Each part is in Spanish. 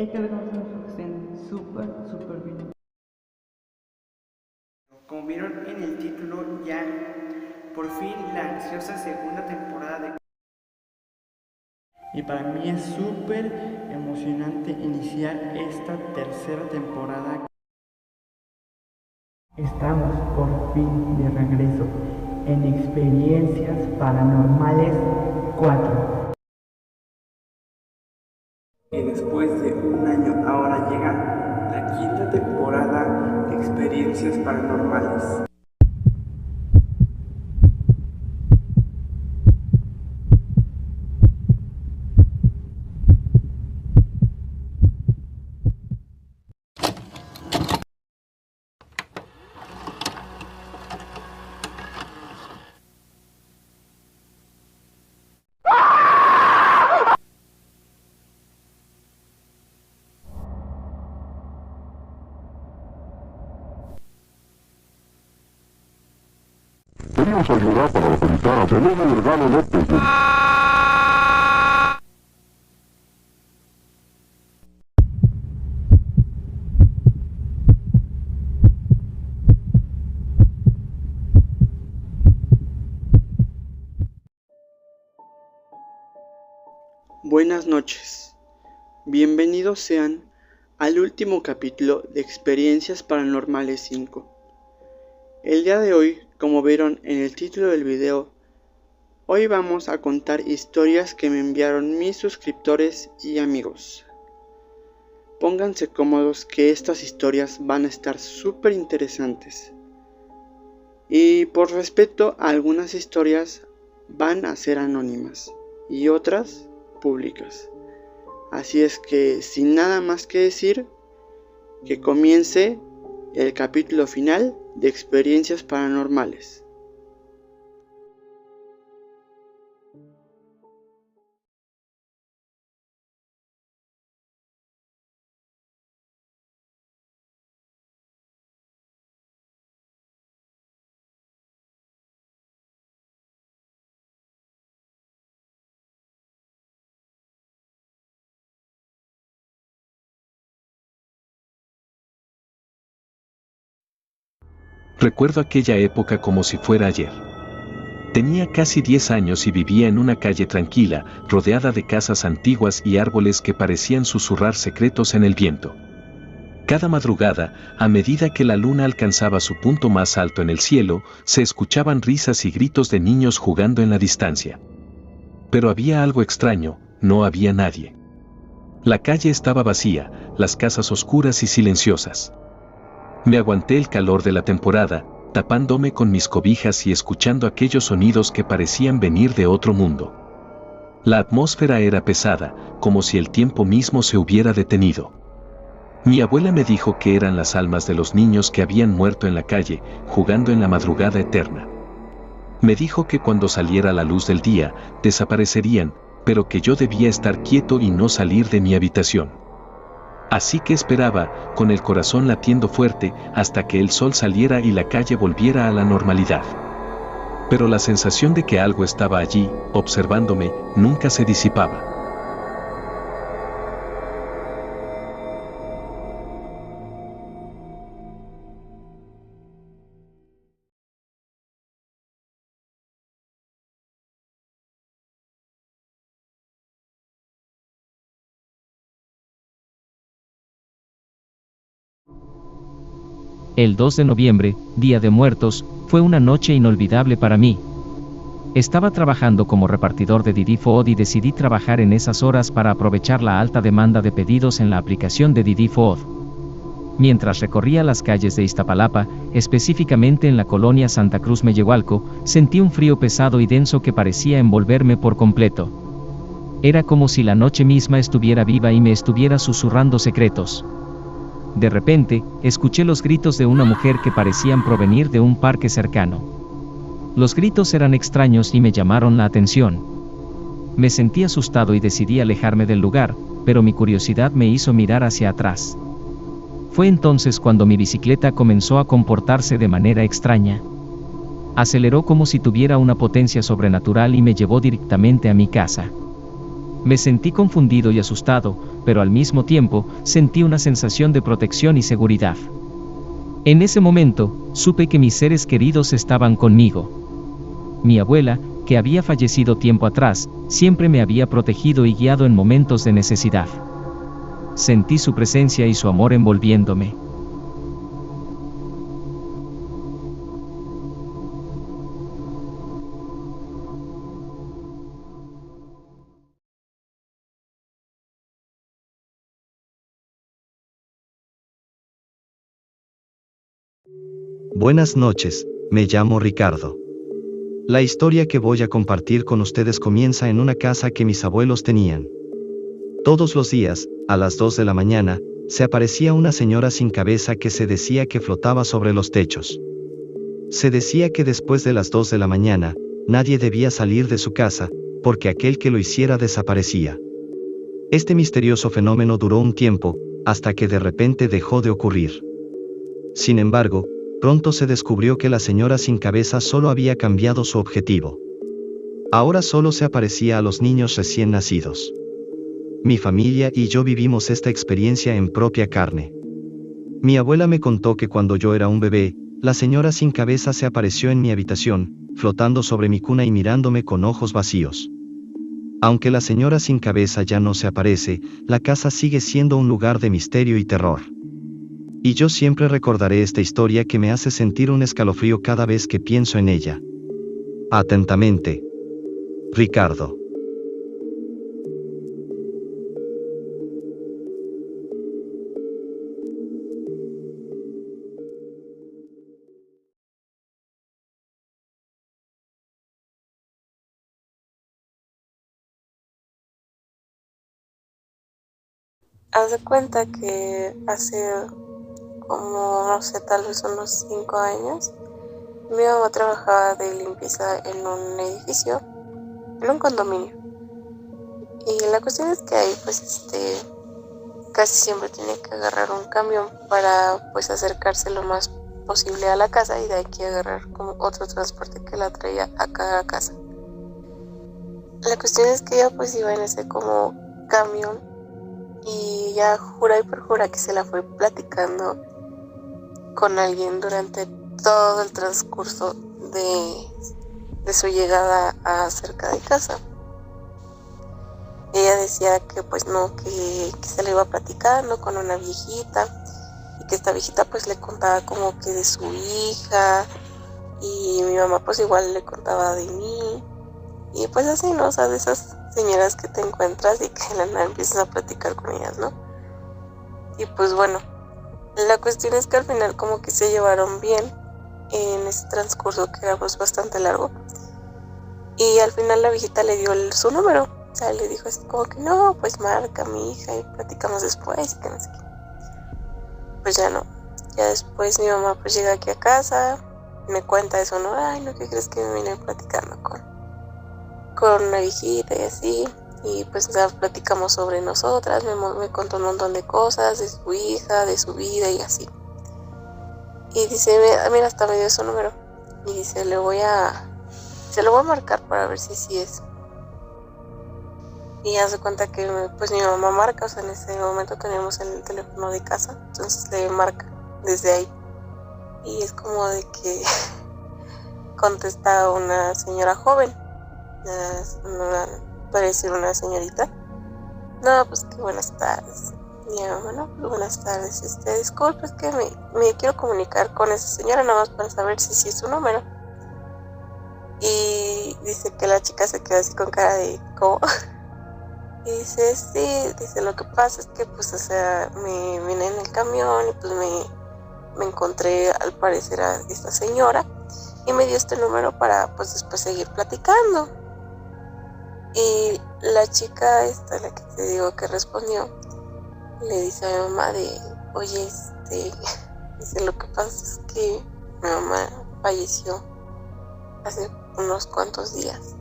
hay que reconocer que estén súper bien. Como vieron en el título, ya por fin la ansiosa segunda temporada de... Y para mí es súper emocionante iniciar esta tercera temporada. Estamos por fin de regreso en Experiencias Paranormales 4. Y después de un año ahora llega la quinta temporada de Experiencias Paranormales. Pedimos ayuda para localizar a Selena Delgado López. Buenas noches. Bienvenidos sean al último capítulo de Experiencias Paranormales 5. El día de hoy, como vieron en el título del video, hoy vamos a contar historias que me enviaron mis suscriptores y amigos. Pónganse cómodos que estas historias van a estar súper interesantes. Y por respeto a algunas historias van a ser anónimas y otras públicas. Así es que sin nada más que decir, que comience el capítulo final de Experiencias Paranormales. Recuerdo aquella época como si fuera ayer. Tenía casi 10 años y vivía en una calle tranquila, rodeada de casas antiguas y árboles que parecían susurrar secretos en el viento. Cada madrugada, a medida que la luna alcanzaba su punto más alto en el cielo, se escuchaban risas y gritos de niños jugando en la distancia. Pero había algo extraño, no había nadie. La calle estaba vacía, las casas oscuras y silenciosas. Me aguanté el calor de la temporada, tapándome con mis cobijas y escuchando aquellos sonidos que parecían venir de otro mundo. La atmósfera era pesada, como si el tiempo mismo se hubiera detenido. Mi abuela me dijo que eran las almas de los niños que habían muerto en la calle, jugando en la madrugada eterna. Me dijo que cuando saliera la luz del día, desaparecerían, pero que yo debía estar quieto y no salir de mi habitación. Así que esperaba, con el corazón latiendo fuerte, hasta que el sol saliera y la calle volviera a la normalidad. Pero la sensación de que algo estaba allí, observándome, nunca se disipaba. El 2 de noviembre, Día de Muertos, fue una noche inolvidable para mí. Estaba trabajando como repartidor de Didi Food y decidí trabajar en esas horas para aprovechar la alta demanda de pedidos en la aplicación de Didi Food. Mientras recorría las calles de Iztapalapa, específicamente en la colonia Santa Cruz Mellehualco, sentí un frío pesado y denso que parecía envolverme por completo. Era como si la noche misma estuviera viva y me estuviera susurrando secretos. De repente, escuché los gritos de una mujer que parecían provenir de un parque cercano. Los gritos eran extraños y me llamaron la atención. Me sentí asustado y decidí alejarme del lugar, pero mi curiosidad me hizo mirar hacia atrás. Fue entonces cuando mi bicicleta comenzó a comportarse de manera extraña. Aceleró como si tuviera una potencia sobrenatural y me llevó directamente a mi casa. Me sentí confundido y asustado, pero al mismo tiempo, sentí una sensación de protección y seguridad. En ese momento, supe que mis seres queridos estaban conmigo. Mi abuela, que había fallecido tiempo atrás, siempre me había protegido y guiado en momentos de necesidad. Sentí su presencia y su amor envolviéndome. Buenas noches, me llamo Ricardo. La historia que voy a compartir con ustedes comienza en una casa que mis abuelos tenían. Todos los días, a las 2 de la mañana, se aparecía una señora sin cabeza que se decía que flotaba sobre los techos. Se decía que después de las 2 de la mañana, nadie debía salir de su casa, porque aquel que lo hiciera desaparecía. Este misterioso fenómeno duró un tiempo, hasta que de repente dejó de ocurrir. Sin embargo, pronto se descubrió que la señora sin cabeza solo había cambiado su objetivo. Ahora solo se aparecía a los niños recién nacidos. Mi familia y yo vivimos esta experiencia en propia carne. Mi abuela me contó que cuando yo era un bebé, la señora sin cabeza se apareció en mi habitación, flotando sobre mi cuna y mirándome con ojos vacíos. Aunque la señora sin cabeza ya no se aparece, la casa sigue siendo un lugar de misterio y terror. Y yo siempre recordaré esta historia que me hace sentir un escalofrío cada vez que pienso en ella. Atentamente, Ricardo. Haz de cuenta que hace como, no sé, tal vez unos 5 años, mi mamá trabajaba de limpieza en un edificio, en un condominio. Y la cuestión es que ahí, pues, casi siempre tiene que agarrar un camión para, pues, acercarse lo más posible a la casa y de aquí agarrar como otro transporte que la traía a cada casa. La cuestión es que ella, pues, iba en ese como camión y ya jura y perjura que se la fue platicando con alguien durante todo el transcurso de su llegada a cerca de casa. Ella decía que pues no, que se le iba platicando con una viejita y que esta viejita pues le contaba como que de su hija y mi mamá pues igual le contaba de mí y pues así, ¿no? O sea, de esas señoras que te encuentras y que de la nada empiezas a platicar con ellas, ¿no? Y pues bueno, la cuestión es que al final como que se llevaron bien en ese transcurso que era pues bastante largo y al final la viejita le dio su número, o sea, le dijo así como que no, pues marca a mi hija y platicamos después y que no sé qué. Pues ya no, ya después mi mamá pues llega aquí a casa, me cuenta eso, ¿no? Ay, no, ¿qué crees que me vine platicando con una viejita y así? Y pues ya platicamos sobre nosotras, me contó un montón de cosas de su hija, de su vida y así. Y dice, mira, hasta me dio su número. Y dice, se lo voy a marcar para ver si sí es. Y hace cuenta que pues mi mamá marca, o sea, en ese momento teníamos el teléfono de casa, entonces le marca desde ahí. Y es como de que contesta una señora joven, puede decir una señorita. No, pues que buenas tardes. Mi mamá, no, pues buenas tardes. Disculpe, es que me quiero comunicar con esa señora nada más para saber si sí es su número. Y dice que la chica se queda así con cara de ¿cómo? Y dice, sí, dice, lo que pasa es que pues, o sea, me vine en el camión y pues me encontré al parecer a esta señora y me dio este número para pues después seguir platicando. Y la chica esta, la que te digo que respondió, le dice a mi mamá de, oye, dice, lo que pasa es que mi mamá falleció hace unos cuantos días.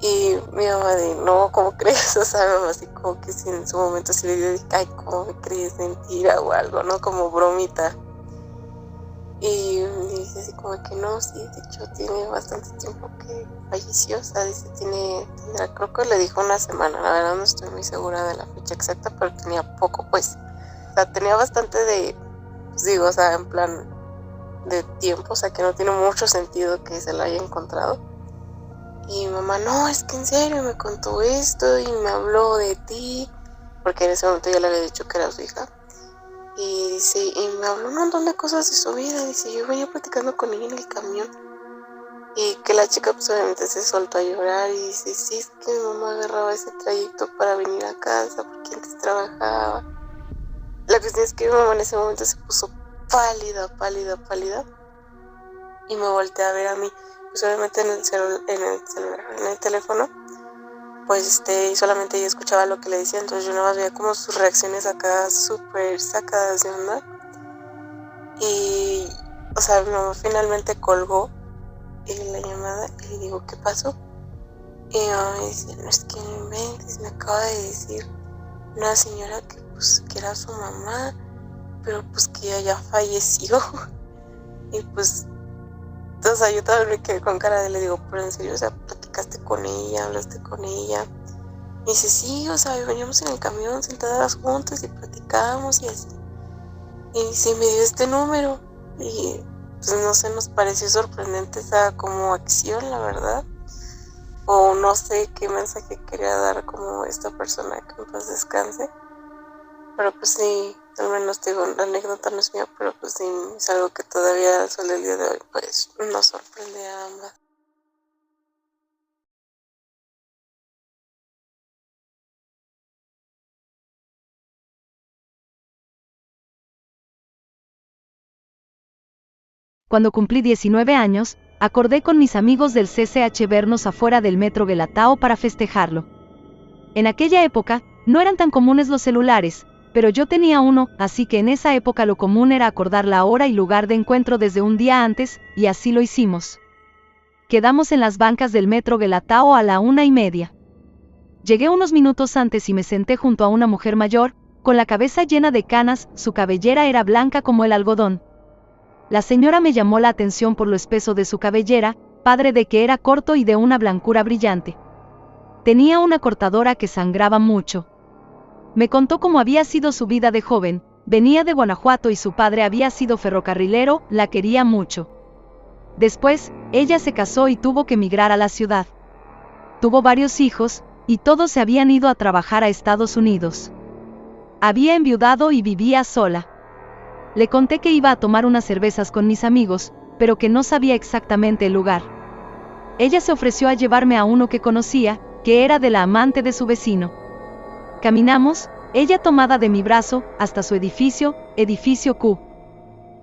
Y mi mamá de, no, ¿cómo crees? O sea, mi mamá así como que si en su momento se le dio de, ay, ¿cómo me crees? Mentira o algo, ¿no? Como bromita. Y me dice así como que no, sí, de hecho tiene bastante tiempo que falleció, o sea, dice, tendrá, creo que le dijo una semana, la verdad no estoy muy segura de la fecha exacta, pero tenía poco, pues, o sea, tenía bastante de, pues digo, o sea, en plan de tiempo, o sea, que no tiene mucho sentido que se la haya encontrado. Y mi mamá, no, es que en serio me contó esto y me habló de ti, porque en ese momento ya le había dicho que era su hija. Y dice, y me habló un montón de cosas de su vida. Dice, yo venía platicando con ella en el camión. Y que la chica pues obviamente se soltó a llorar. Y dice, sí, es que mi mamá agarraba ese trayecto para venir a casa porque antes trabajaba. La cuestión es que mi mamá en ese momento se puso pálida. Y me volteé a ver a mí. Pues obviamente en el teléfono. Pues y solamente yo escuchaba lo que le decía, entonces yo nada más veía como sus reacciones acá súper sacadas de onda. Y, o sea, mi mamá finalmente colgó la llamada y le digo, ¿qué pasó? Y mi mamá me dice, no, es que no inventes, me acaba de decir una señora que pues que era su mamá, pero pues que ella ya falleció. Y pues, o sea, yo todavía me quedé con cara de, le digo, pero en serio, o sea, platicaste con ella, hablaste con ella. Y dice, sí, o sea, veníamos en el camión sentadas juntas y platicábamos y así. Y dice, me dio este número. Y pues no sé, nos pareció sorprendente esa como acción, la verdad. O no sé qué mensaje quería dar como esta persona, que en paz descanse. Pero pues sí, al menos te digo, la anécdota no es mía, pero pues sí, es algo que todavía solo el día de hoy pues nos sorprende a ambas. Cuando cumplí 19 años, acordé con mis amigos del CCH vernos afuera del metro Guelatao para festejarlo. En aquella época, no eran tan comunes los celulares, pero yo tenía uno, así que en esa época lo común era acordar la hora y lugar de encuentro desde un día antes, y así lo hicimos. Quedamos en las bancas del metro Guelatao a la 1:30. Llegué unos minutos antes y me senté junto a una mujer mayor, con la cabeza llena de canas, su cabellera era blanca como el algodón. La señora me llamó la atención por lo espeso de su cabellera, padre de que era corto y de una blancura brillante. Tenía una cortadora que sangraba mucho. Me contó cómo había sido su vida de joven, venía de Guanajuato y su padre había sido ferrocarrilero, la quería mucho. Después, ella se casó y tuvo que emigrar a la ciudad. Tuvo varios hijos, y todos se habían ido a trabajar a Estados Unidos. Había enviudado y vivía sola. Le conté que iba a tomar unas cervezas con mis amigos, pero que no sabía exactamente el lugar. Ella se ofreció a llevarme a uno que conocía, que era de la amante de su vecino. Caminamos, ella tomada de mi brazo, hasta su edificio Q.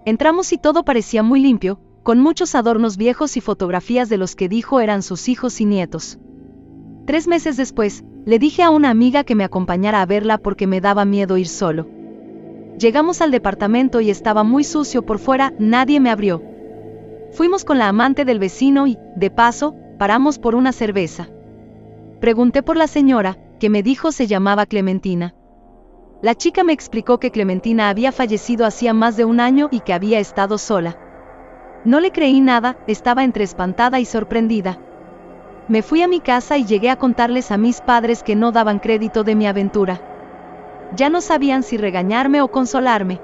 Entramos y todo parecía muy limpio, con muchos adornos viejos y fotografías de los que dijo eran sus hijos y nietos. 3 meses después, le dije a una amiga que me acompañara a verla porque me daba miedo ir solo. Llegamos al departamento y estaba muy sucio por fuera, nadie me abrió. Fuimos con la amante del vecino y, de paso, paramos por una cerveza. Pregunté por la señora, que me dijo se llamaba Clementina. La chica me explicó que Clementina había fallecido hacía más de 1 año y que había estado sola. No le creí nada, estaba entre espantada y sorprendida. Me fui a mi casa y llegué a contarles a mis padres que no daban crédito de mi aventura. Ya no sabían si regañarme o consolarme.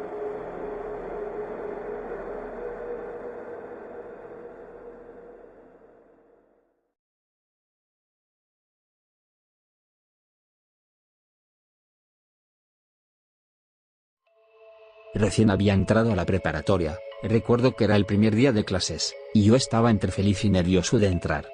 Recién había entrado a la preparatoria, recuerdo que era el primer día de clases, y yo estaba entre feliz y nervioso de entrar.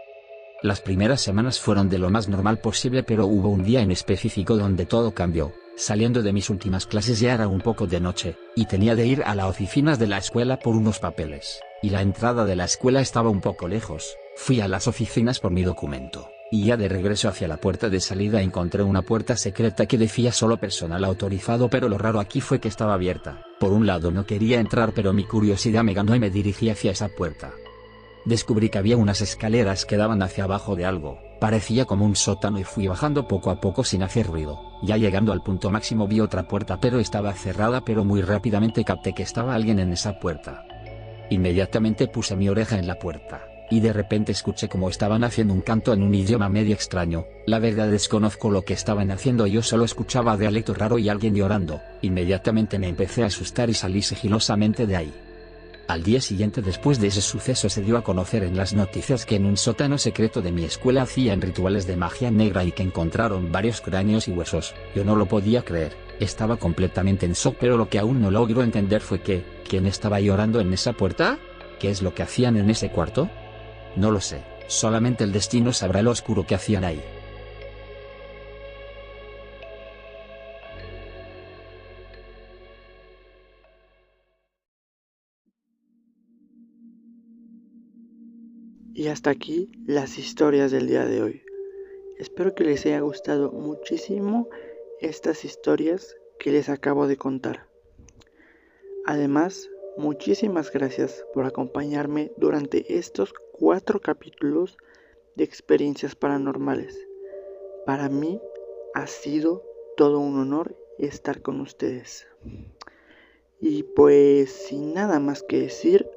Las primeras semanas fueron de lo más normal posible, pero hubo un día en específico donde todo cambió. Saliendo de mis últimas clases ya era un poco de noche, y tenía de ir a las oficinas de la escuela por unos papeles, y la entrada de la escuela estaba un poco lejos. Fui a las oficinas por mi documento, y ya de regreso hacia la puerta de salida encontré una puerta secreta que decía solo personal autorizado, pero lo raro aquí fue que estaba abierta. Por un lado no quería entrar, pero mi curiosidad me ganó y me dirigí hacia esa puerta. Descubrí que había unas escaleras que daban hacia abajo de algo, parecía como un sótano, y fui bajando poco a poco sin hacer ruido. Ya llegando al punto máximo vi otra puerta, pero estaba cerrada, pero muy rápidamente capté que estaba alguien en esa puerta. Inmediatamente puse mi oreja en la puerta, y de repente escuché como estaban haciendo un canto en un idioma medio extraño. La verdad desconozco lo que estaban haciendo, yo solo escuchaba dialecto raro y alguien llorando. Inmediatamente me empecé a asustar y salí sigilosamente de ahí. Al día siguiente, después de ese suceso, se dio a conocer en las noticias que en un sótano secreto de mi escuela hacían rituales de magia negra y que encontraron varios cráneos y huesos. Yo no lo podía creer, estaba completamente en shock, pero lo que aún no logro entender fue que, ¿quién estaba llorando en esa puerta? ¿Qué es lo que hacían en ese cuarto? No lo sé, solamente el destino sabrá lo oscuro que hacían ahí. Y hasta aquí las historias del día de hoy. Espero que les haya gustado muchísimo estas historias que les acabo de contar. Además, muchísimas gracias por acompañarme durante estos 4 capítulos de experiencias paranormales. Para mí ha sido todo un honor estar con ustedes. Y pues sin nada más que decir,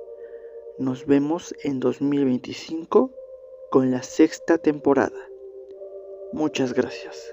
nos vemos en 2025 con la 6ª temporada. Muchas gracias.